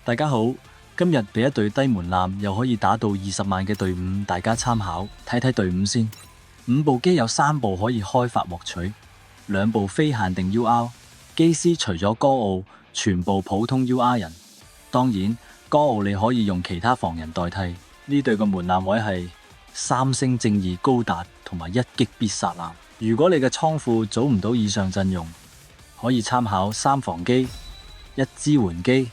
大家好，今日俾一隊低門檻又可以打到20萬嘅隊伍，大家參考睇睇隊伍先。5部機有3部可以開發獲取，2部非限定 UR 機師，除咗哥奧，全部普通 UR 人。當然，哥奧你可以用其他防人代替。呢隊嘅門檻位係3星正義高達同埋1擊必殺艦。如果你嘅倉庫組唔到以上陣容，可以參考3防機、1支援機、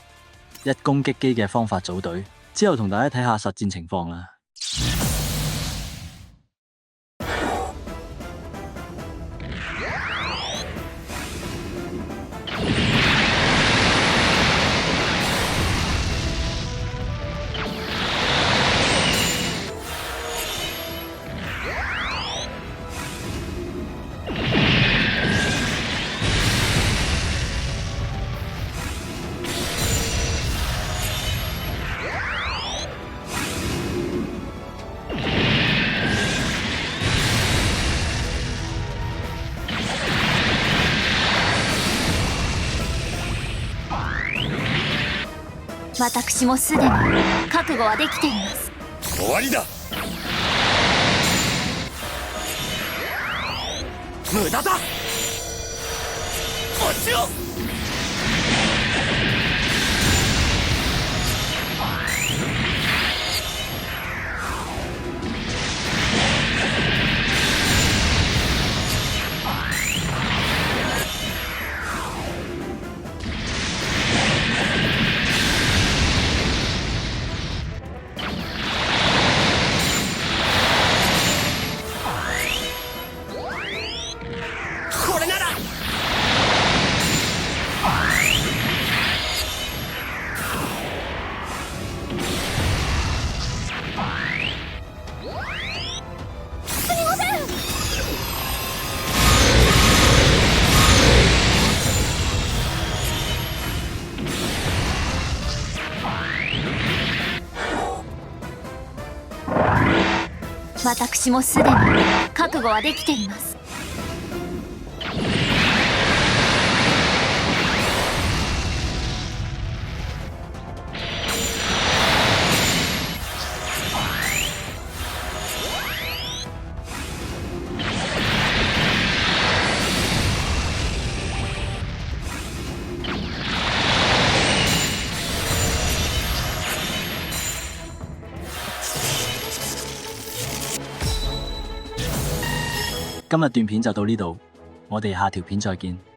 1攻擊機嘅方法組隊。之後同大家睇下實戰情況啦。私もすでに覚悟はできています。終わりだ。無駄だ。落ちろ。私もすでに覚悟はできています。今日段片就到呢度，我哋下條片再見。